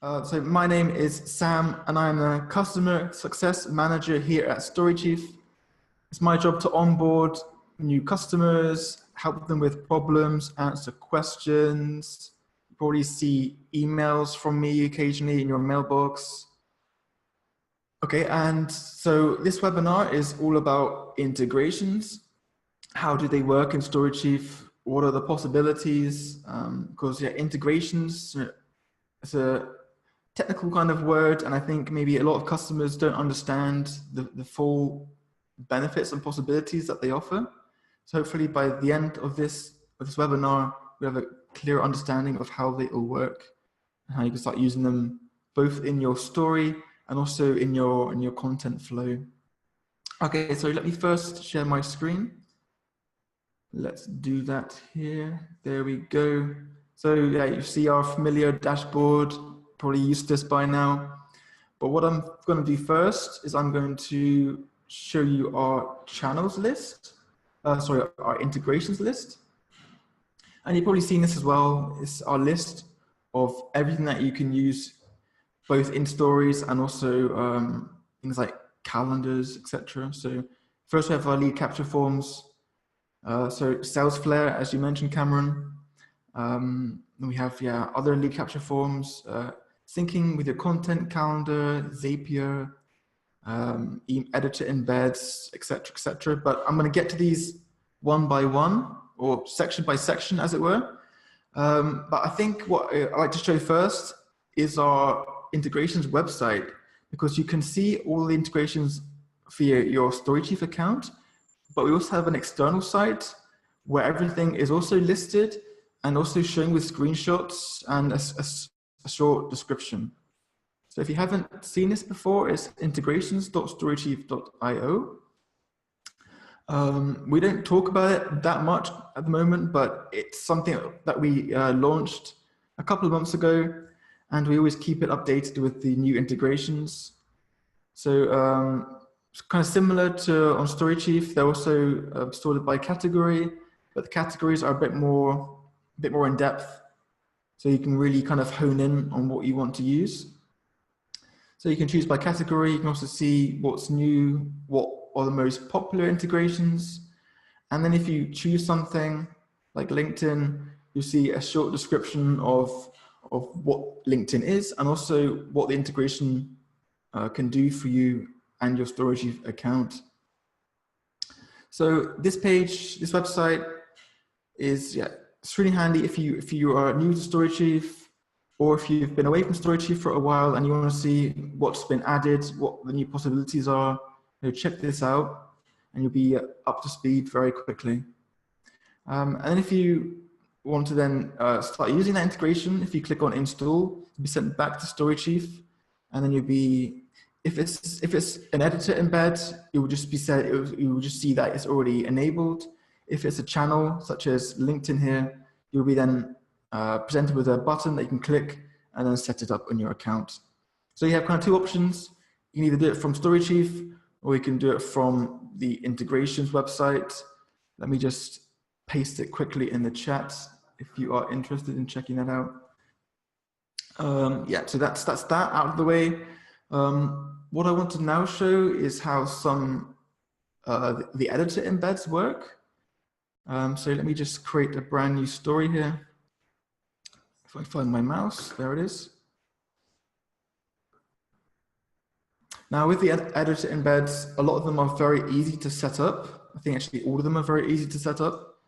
So my name is Sam, and I'm a customer success manager here at StoryChief. It's my job to onboard new customers, help them with problems, answer questions. You probably see emails from me occasionally in your mailbox. Okay, and so this webinar is all about integrations. How do they work in StoryChief? What are the possibilities? Because integrations, it's a technical kind of word, and I think maybe a lot of customers don't understand the full benefits and possibilities that they offer. So hopefully by the end of this webinar, we have a clear understanding of how they all work and how you can start using them both in your story and also in your content flow. Okay, so let me first share my screen. Let's do that here. There we go. So yeah, you see our familiar dashboard. Probably used to this by now. But what I'm going to do first is I'm going to show you our channels list. Our integrations list. And you've probably seen this as well. It's our list of everything that you can use both in stories and also things like calendars, etc. So first we have our lead capture forms. So sales flare, as you mentioned, Cameron. We have other lead capture forms, syncing with your content calendar, Zapier, editor embeds, etc., etc. But I'm going to get to these one by one, or section by section, as it were. But I think what I'd like to show first is our integrations website, because you can see all the integrations via your StoryChief account, but we also have an external site where everything is also listed and also showing with screenshots and a short description. So if you haven't seen this before, it's integrations.storychief.io. We don't talk about it that much at the moment, but it's something that we launched a couple of months ago, and we always keep it updated with the new integrations. So it's kind of similar to on StoryChief. They're also sorted by category, but the categories are a bit more in depth. So you can really kind of hone in on what you want to use. So you can choose by category. You can also see what's new, what are the most popular integrations. And then if you choose something like LinkedIn, you'll see a short description of what LinkedIn is and also what the integration can do for you and your StoryChief account. So this page, this website is, it's really handy if you are new to StoryChief, or if you've been away from StoryChief for a while and you want to see what's been added, what the new possibilities are. Check this out and you'll be up to speed very quickly. And then if you want to then start using that integration, if you click on install, you'll be sent back to StoryChief, and then you'll be, if it's an editor embed, it will just be said, you will just see that it's already enabled. If it's a channel such as LinkedIn here, you'll be then presented with a button that you can click and then set it up on your account. So you have kind of two options. You can either do it from StoryChief, or you can do it from the integrations website. Let me just paste it quickly in the chat if you are interested in checking that out. So that's that out of the way. What I want to now show is how some the editor embeds work. So let me just create a brand new story here. If I find my mouse, there it is. Now with the editor embeds, a lot of them are very easy to set up. I think actually all of them are very easy to set up.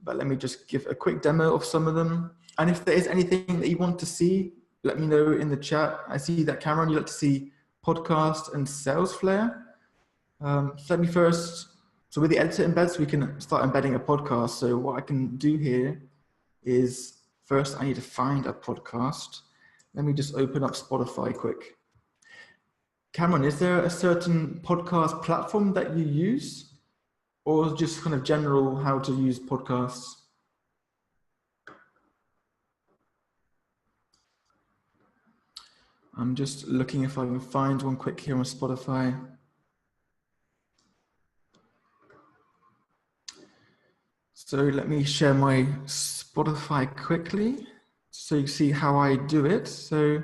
But let me just give a quick demo of some of them. And if there is anything that you want to see, let me know in the chat. I see that Cameron, you like to see podcast and sales flare. So let me first, so with the editor embeds, we can start embedding a podcast. So what I can do here is, first I need to find a podcast. Let me just open up Spotify quick. Cameron, is there a certain podcast platform that you use, or just kind of general how to use podcasts? I'm just looking if I can find one quick here on Spotify. So let me share my Spotify quickly so you see how I do it. So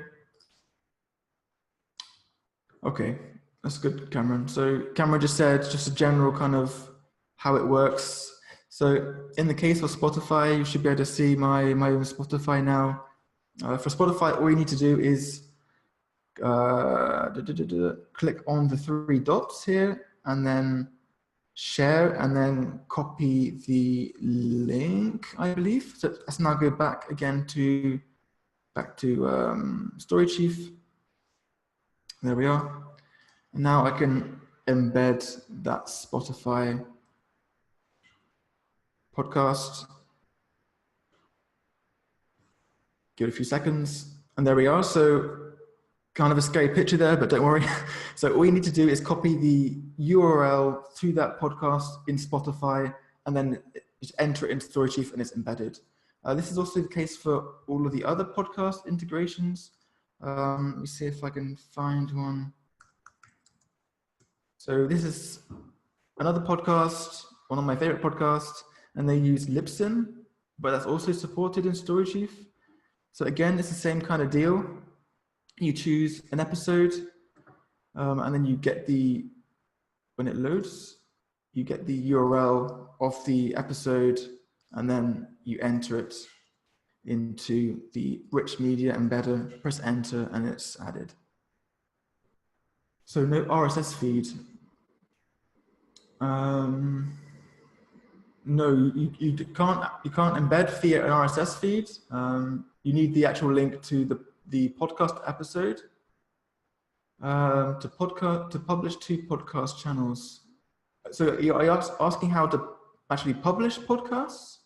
Okay, that's good, Cameron. So Cameron just said just a general kind of how it works. So in the case of Spotify, you should be able to see my own Spotify now. For Spotify, all you need to do is click on the three dots here and then share and then copy the link, I believe. So let's now go back again to StoryChief. There we are. And now I can embed that Spotify podcast. Give it a few seconds, and there we are. So kind of a scary picture there, but don't worry. So all you need to do is copy the URL to that podcast in Spotify, and then just enter it into StoryChief, and it's embedded. This is also the case for all of the other podcast integrations. Let me see if I can find one. So this is another podcast, one of my favorite podcasts, and they use Libsyn, but that's also supported in StoryChief. So again, it's the same kind of deal. You choose an episode, and then you get when it loads, you get the URL of the episode, and then you enter it into the rich media embedder, press enter, and it's added. So no RSS feed. No, you can't embed via an RSS feed. You need the actual link to the podcast episode to publish to podcast channels. So are you asking how to actually publish podcasts?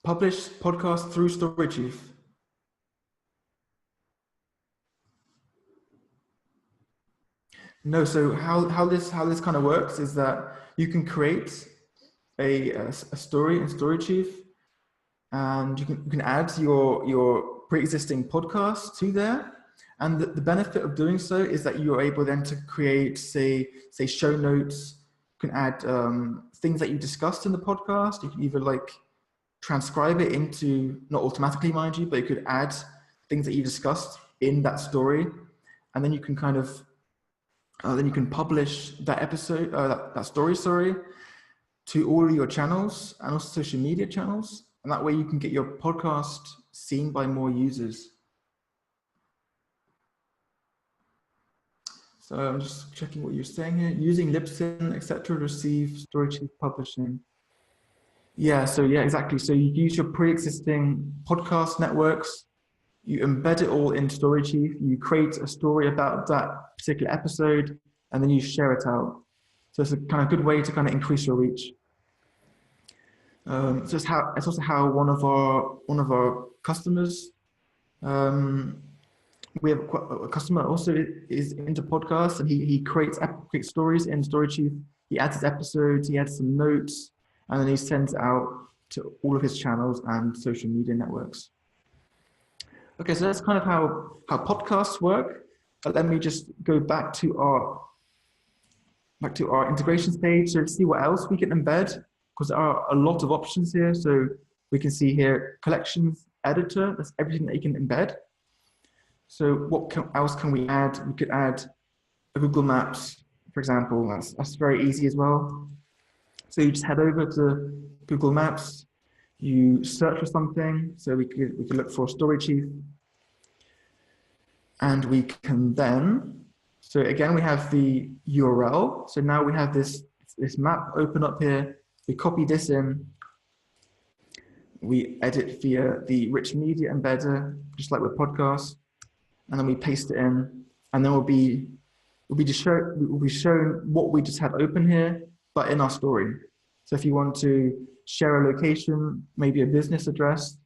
Publish podcasts through StoryChief. No, so how this kind of works is that you can create a story in StoryChief, and you can add your pre-existing podcast to there. And the benefit of doing so is that you're able then to create, say show notes. You can add things that you discussed in the podcast. You can either like transcribe it into, not automatically mind you, but you could add things that you discussed in that story, and then you can kind of then you can publish that episode, that story, to all of your channels and also social media channels. And that way you can get your podcast seen by more users. So I'm just checking what you're saying here. Using Libsyn, etc., to receive StoryChief publishing. Yeah, so yeah, exactly. So you use your pre-existing podcast networks, you embed it all in StoryChief, you create a story about that particular episode, and then you share it out. So it's a kind of good way to kind of increase your reach. So it's also how one of our customers, we have a customer also is into podcasts, and he creates stories in StoryChief. He adds his episodes, he adds some notes, and then he sends it out to all of his channels and social media networks. Okay, so that's kind of how podcasts work. But let me just go back to our integrations page to see what else we can embed, because there are a lot of options here. So we can see here collections editor. That's everything that you can embed. So what else can we add? We could add a Google Maps, for example. That's very easy as well. So you just head over to Google Maps, you search for something. So we could look for StoryChief, and we can then, so again, we have the URL. So now we have this map open up here. We copy this in, we edit via the rich media embedder, just like with podcasts, and then we paste it in, and then we'll be shown what we just had open here, but in our story. So if you want to share a location, maybe a business address,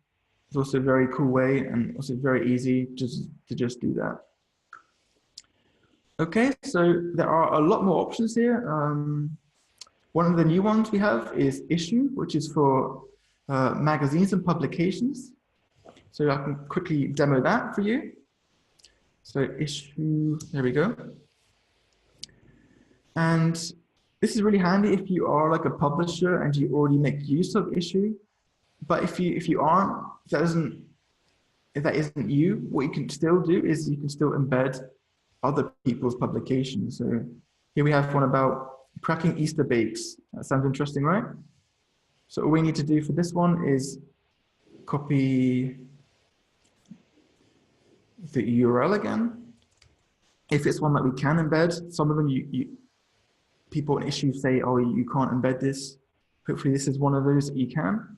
it's also a very cool way and also very easy to just do that. Okay, so there are a lot more options here. One of the new ones we have is Issue, which is for magazines and publications. So I can quickly demo that for you. So Issue, there we go. And this is really handy if you are like a publisher and you already make use of Issue. But if you aren't, if that isn't you, what you can still do is you can still embed other people's publications. So here we have one about cracking Easter bakes. That sounds interesting, right? So all we need to do for this one is copy the URL again. If it's one that we can embed, some of them people in issues say, oh, you can't embed this. Hopefully this is one of those that you can.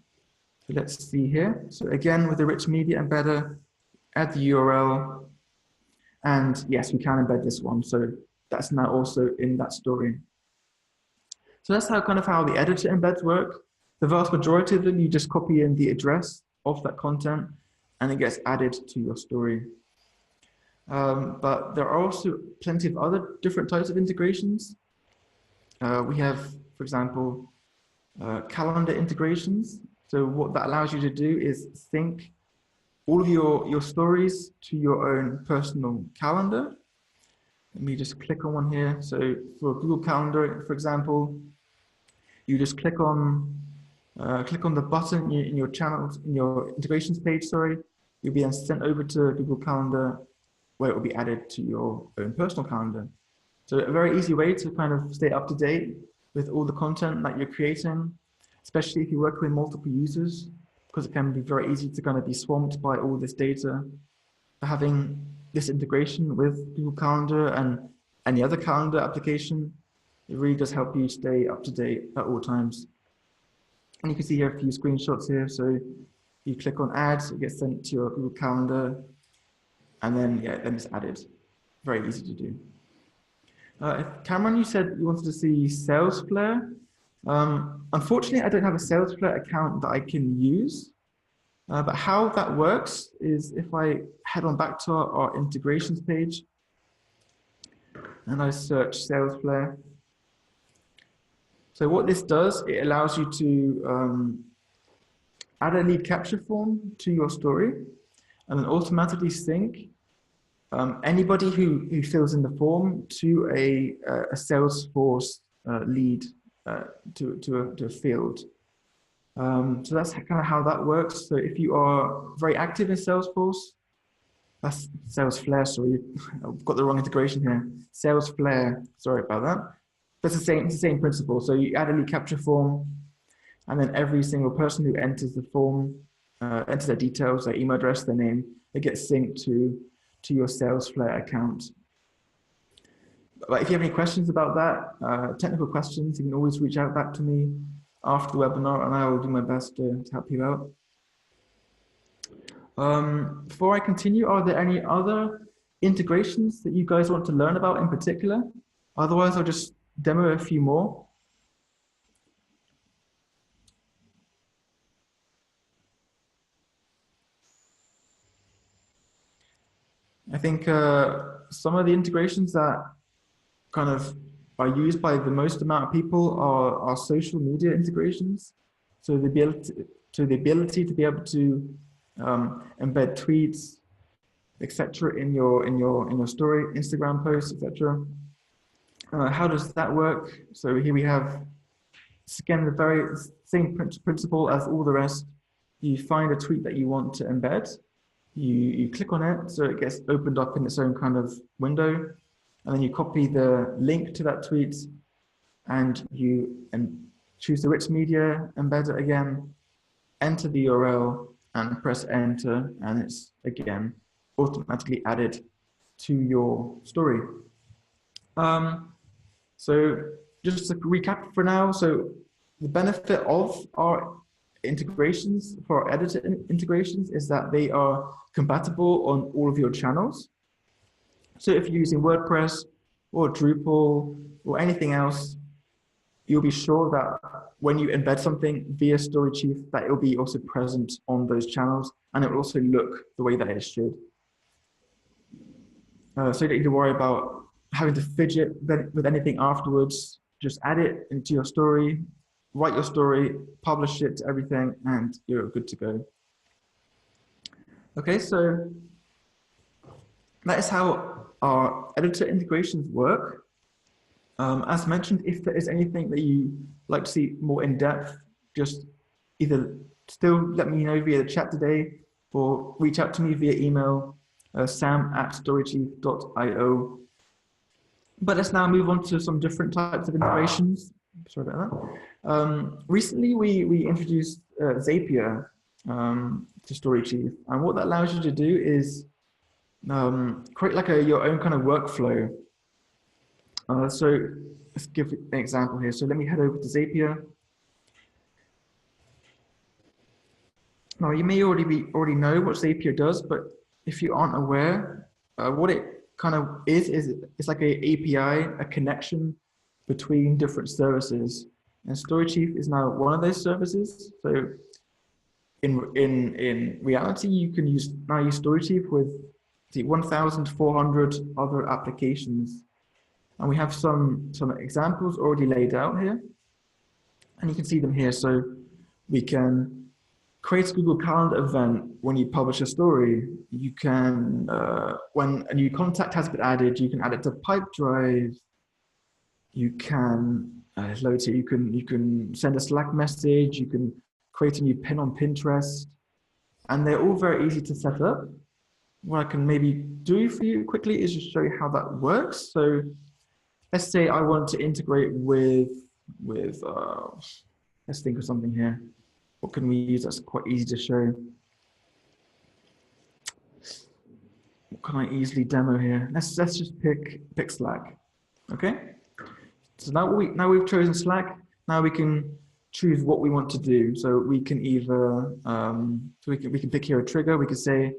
So let's see here. So again, with the rich media embedder, add the URL. And yes, we can embed this one. So that's now also in that story. So that's how the editor embeds work. The vast majority of them, you just copy in the address of that content and it gets added to your story. But there are also plenty of other different types of integrations. We have, for example, calendar integrations. So what that allows you to do is sync all of your stories to your own personal calendar. Let me just click on one here. So for Google Calendar, for example, you just click on the button in your channels, in your integrations page, sorry. You'll be then sent over to Google Calendar where it will be added to your own personal calendar. So a very easy way to kind of stay up to date with all the content that you're creating, especially if you work with multiple users, because it can be very easy to kind of be swamped by all this data. Having this integration with Google Calendar and any other calendar application, it really does help you stay up to date at all times. And you can see here a few screenshots here. So you click on add, it gets sent to your Google Calendar, and then it's added. Very easy to do. Cameron, you said you wanted to see SalesFlare. Unfortunately, I don't have a SalesFlare account that I can use. But how that works is if I head on back to our integrations page and I search SalesFlare. So what this does, it allows you to add a lead capture form to your story and then automatically sync anybody who fills in the form to a Salesforce lead to a field. So that's kind of how that works. So if you are very active in Salesforce, that's SalesFlare, sorry, I've got the wrong integration here. SalesFlare, sorry about that. But it's the same principle. So you add a lead capture form, and then every single person who enters the form, enters their details, their email address, their name, it gets synced to your SalesFlare account. But if you have any questions about that, technical questions, you can always reach out back to me after the webinar, and I will do my best to help you out. Before I continue, are there any other integrations that you guys want to learn about in particular? Otherwise, I'll just demo a few more. I think some of the integrations that kind of are used by the most amount of people are social media integrations. So the ability to be able to embed tweets, etc., in your story, Instagram posts, etc. How does that work? So here we have, again, the very same principle as all the rest. You find a tweet that you want to embed. You click on it, so it gets opened up in its own kind of window, and then you copy the link to that tweet, and you choose the rich media, embed it again, enter the URL, and press enter, and it's again automatically added to your story. So just to recap for now, so the benefit of our integrations, for our editor integrations, is that they are compatible on all of your channels. So if you're using WordPress or Drupal or anything else, you'll be sure that when you embed something via StoryChief, that it will be also present on those channels, and it will also look the way that it should. So you don't need to worry about having to fidget with anything afterwards. Just add it into your story, write your story, publish it to everything, and you're good to go. Okay, so that is how our editor integrations work. As mentioned, if there is anything that you like to see more in depth, just either still let me know via the chat today, or reach out to me via email, sam@storychief.io. But let's now move on to some different types of integrations. Sorry about that. Recently, we introduced Zapier to StoryChief, and what that allows you to do is create like your own kind of workflow. So let's give an example here. So let me head over to Zapier. Now you may already know what Zapier does, but if you aren't aware, what it kind of is it's like a API, a connection between different services. And StoryChief is now one of those services. So in reality, you can now use StoryChief with the 1,400 other applications. And we have some examples already laid out here. And you can see them here. So we can create a Google Calendar event when you publish a story. You can, when a new contact has been added, you can add it to Pipedrive. You can, you can send a Slack message. You can create a new pin on Pinterest. And they're all very easy to set up. What I can maybe do for you quickly is just show you how that works. So let's say I want to integrate with let's think of something here. What can we use that's quite easy to show? What can I easily demo here? Let's just pick Slack. Okay. So now we've chosen Slack. Now we can choose what we want to do. So we can either we can pick here a trigger. We could say,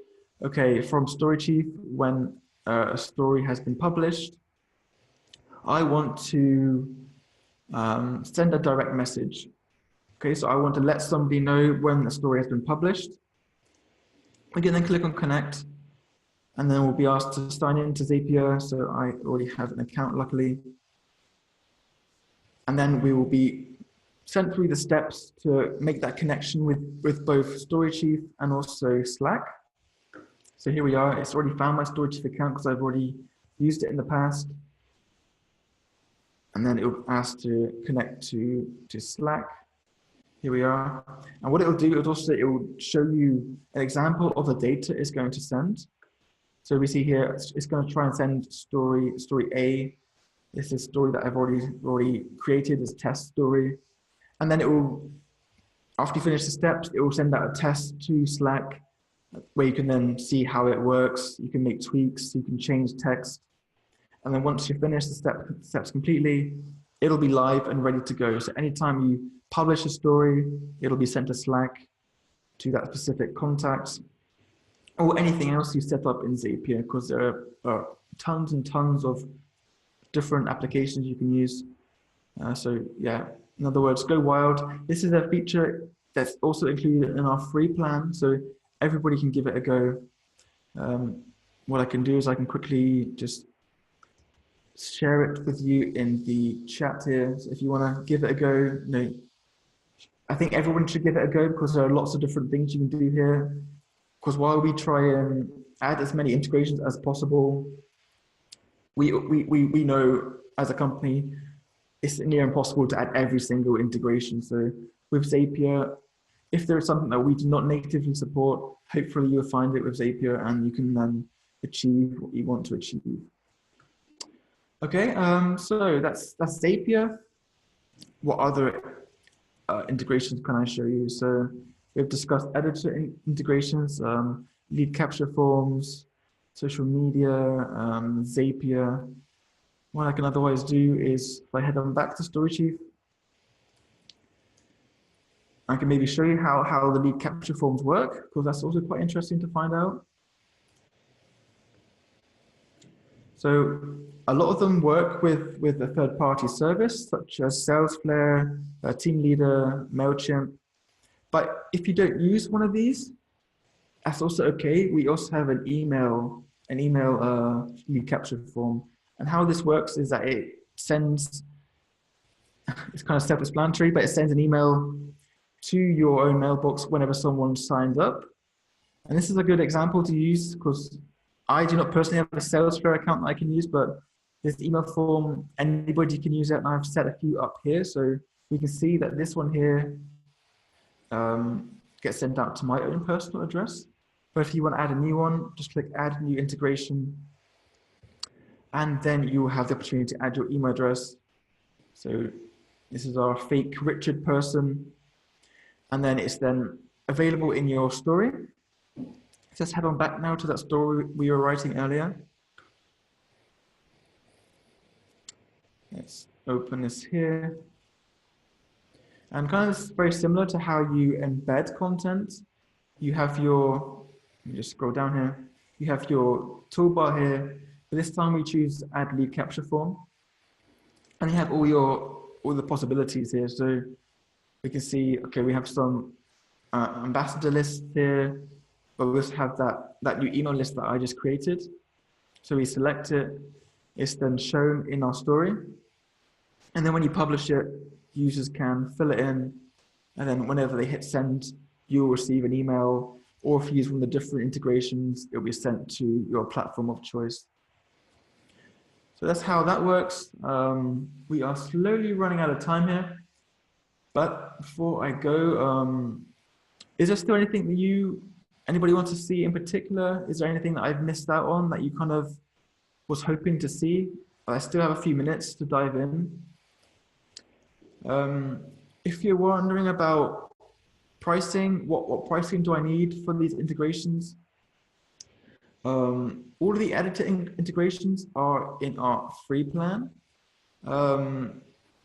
okay, from StoryChief, when a story has been published, I want to send a direct message. Okay, so I want to let somebody know when the story has been published. We can then click on connect, and then we'll be asked to sign in to Zapier. So I already have an account, luckily. And then we will be sent through the steps to make that connection with both StoryChief and also Slack. So here we are. It's already found my StoryChief account because I've already used it in the past. And then it will ask to connect to Slack. Here we are. And what it will do is also it will show you an example of the data it's going to send. So we see here it's going to try and send story A. This is a story that I've already created as test story. And then it will, after you finish the steps, it will send out a test to Slack where you can then see how it works. You can make tweaks, you can change text. And then once you finish the steps completely, it'll be live and ready to go. So anytime you publish a story, it'll be sent to Slack to that specific contact or anything else you set up in Zapier, because there are tons and tons of different applications you can use. So yeah, in other words, go wild. This is a feature that's also included in our free plan, so everybody can give it a go. What I can do is I can quickly just share it with you in the chat here. So if you want to give it a go, I think everyone should give it a go because there are lots of different things you can do here. Because while we try and add as many integrations as possible, we know as a company, it's near impossible to add every single integration. So with Zapier, if there is something that we do not natively support, hopefully you'll find it with Zapier and you can then achieve what you want to achieve. Okay, so that's Zapier. What other integrations can I show you? So we've discussed editor integrations, lead capture forms, social media, Zapier. What I can otherwise do is if I head on back to StoryChief, I can maybe show you how the lead capture forms work, because that's also quite interesting to find out. So a lot of them work with a third-party service, such as Salesforce, Team Leader, MailChimp. But if you don't use one of these, that's also okay. We also have an email lead capture form. And how this works is that it sends, it's kind of self-explanatory, but it sends an email to your own mailbox whenever someone signs up. And this is a good example to use because I do not personally have a Salesforce account that I can use, but this email form, anybody can use it. And I've set a few up here. So we can see that this one here gets sent out to my own personal address. But if you want to add a new one, just click Add New Integration. And then you will have the opportunity to add your email address. So this is our fake Richard person. And then it's then available in your story. Let's head on back now to that story we were writing earlier. Let's open this here. And kind of very similar to how you embed content. You have your, let me just scroll down here. You have your toolbar here. But this time we choose Add Lead Capture Form. And you have all the possibilities here. So we can see, okay, we have some ambassador lists here, but we also have that new email list that I just created. So we select it, it's then shown in our story. And then when you publish it, users can fill it in, and then whenever they hit send, you'll receive an email, or if you use one of the different integrations, it'll be sent to your platform of choice. So that's how that works. We are slowly running out of time here, but before I go, is there still anything that anybody wants to see in particular? Is there anything that I've missed out on that you kind of was hoping to see? I still have a few minutes to dive in. If you're wondering about pricing, what pricing do I need for these integrations? All of the editing integrations are in our free plan. The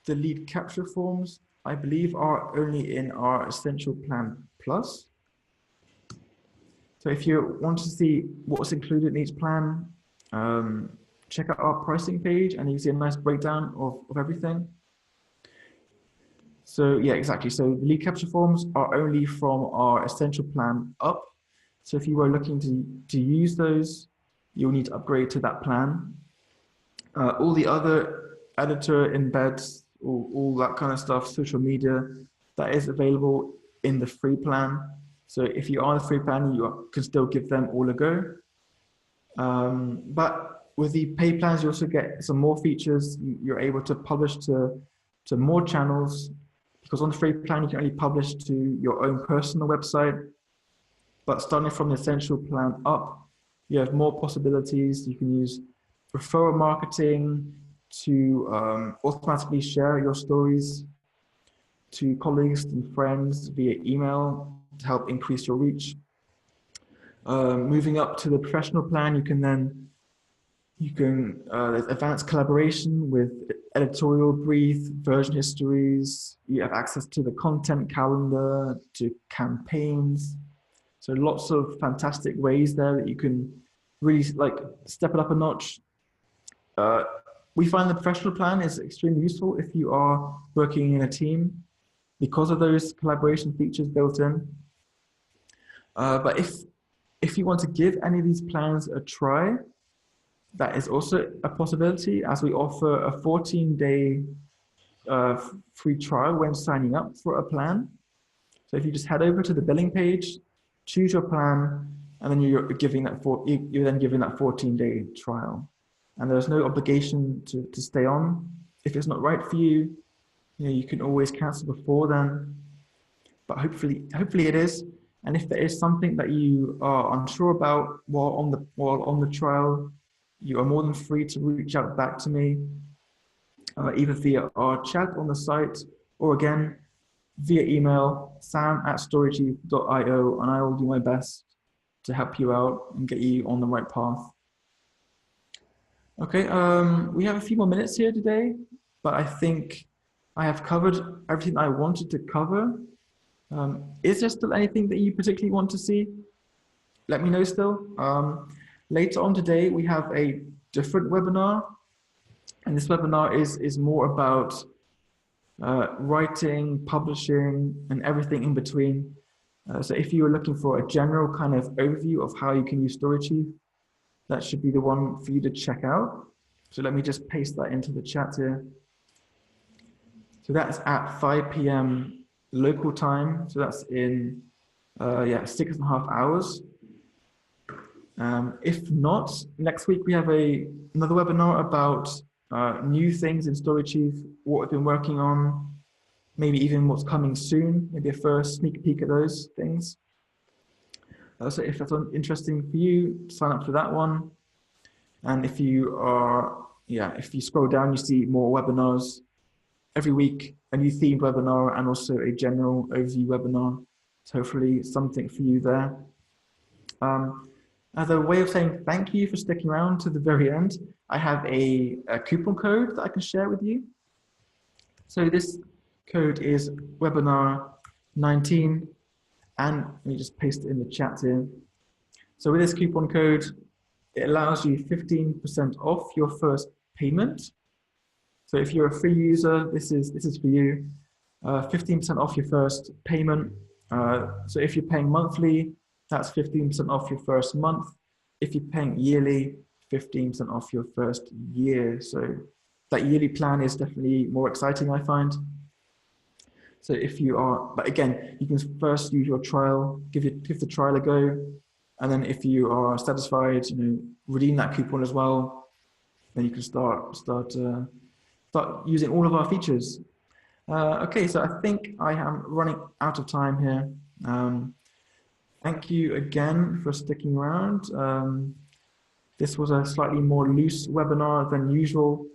lead capture forms, I believe, are only in our Essential Plan Plus. So if you want to see what's included in each plan, check out our pricing page and you see a nice breakdown of everything. So yeah, exactly. So the lead capture forms are only from our Essential Plan up. So if you were looking to use those, you'll need to upgrade to that plan. All the other editor, embeds, all that kind of stuff, social media, that is available in the free plan. So if you are on the free plan, you can still give them all a go. But with the paid plans, you also get some more features. You're able to publish to more channels, because on the free plan, you can only publish to your own personal website. But starting from the Essential Plan up, you have more possibilities. You can use referral marketing to automatically share your stories to colleagues and friends via email to help increase your reach. Moving up to the professional plan, there's advanced collaboration with editorial brief, version histories. You have access to the content calendar, to campaigns. So lots of fantastic ways there that you can really step it up a notch. We find the professional plan is extremely useful if you are working in a team because of those collaboration features built in. But if you want to give any of these plans a try, that is also a possibility, as we offer a 14-day free trial when signing up for a plan. So if you just head over to the billing page, choose your plan, and then you're then giving that 14-day trial. And there's no obligation to stay on. If it's not right for you, you can always cancel before then. But hopefully it is. And if there is something that you are unsure about while on the trial, you are more than free to reach out back to me, either via our chat on the site, or again, via email, sam@storychief.io, and I will do my best to help you out and get you on the right path. Okay, we have a few more minutes here today, but I think I have covered everything I wanted to cover. Is there still anything that you particularly want to see? Let me know still. Later on today, we have a different webinar, and this webinar is more about writing, publishing, and everything in between. So if you are looking for a general kind of overview of how you can use StoryChief, that should be the one for you to check out. So let me just paste that into the chat here. So that's at 5 p.m. local time. So that's in 6.5 hours. If not, next week we have another webinar about new things in StoryChief, what we've been working on, maybe even what's coming soon, maybe a first sneak peek at those things. So if that's interesting for you, sign up for that one. And if you are, if you scroll down, you see more webinars every week, a new themed webinar and also a general overview webinar. So hopefully something for you there. As a way of saying thank you for sticking around to the very end, I have a coupon code that I can share with you. So this code is webinar 19, and let me just paste it in the chat here. So with this coupon code, it allows you 15% off your first payment. So if you're a free user, this is for you. 15% off your first payment. So if you're paying monthly, that's 15% off your first month. If you're paying yearly, 15% off your first year. So that yearly plan is definitely more exciting, I find. So if you are, but again, you can first use your trial, give the trial a go, and then if you are satisfied, redeem that coupon as well. Then you can start using all of our features. Okay, so I think I am running out of time here. Thank you again for sticking around. This was a slightly more loose webinar than usual.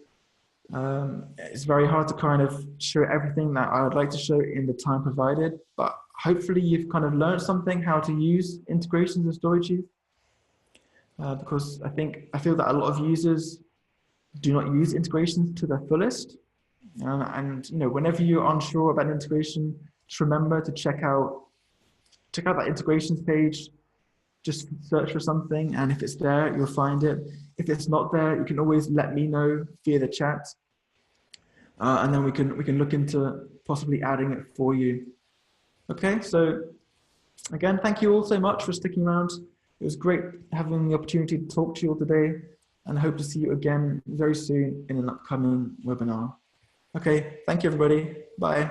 It's very hard to kind of show everything that I would like to show in the time provided, but hopefully you've kind of learned something, how to use integrations in StoryChief. Because I feel that a lot of users do not use integrations to their fullest. And whenever you're unsure about integration, just remember to check out that integrations page. Just search for something, and if it's there, you'll find it. If it's not there, you can always let me know via the chat, and then we can look into possibly adding it for you. Okay, so again, thank you all so much for sticking around. It was great having the opportunity to talk to you all today, and I hope to see you again very soon in an upcoming webinar. Okay, thank you everybody. Bye.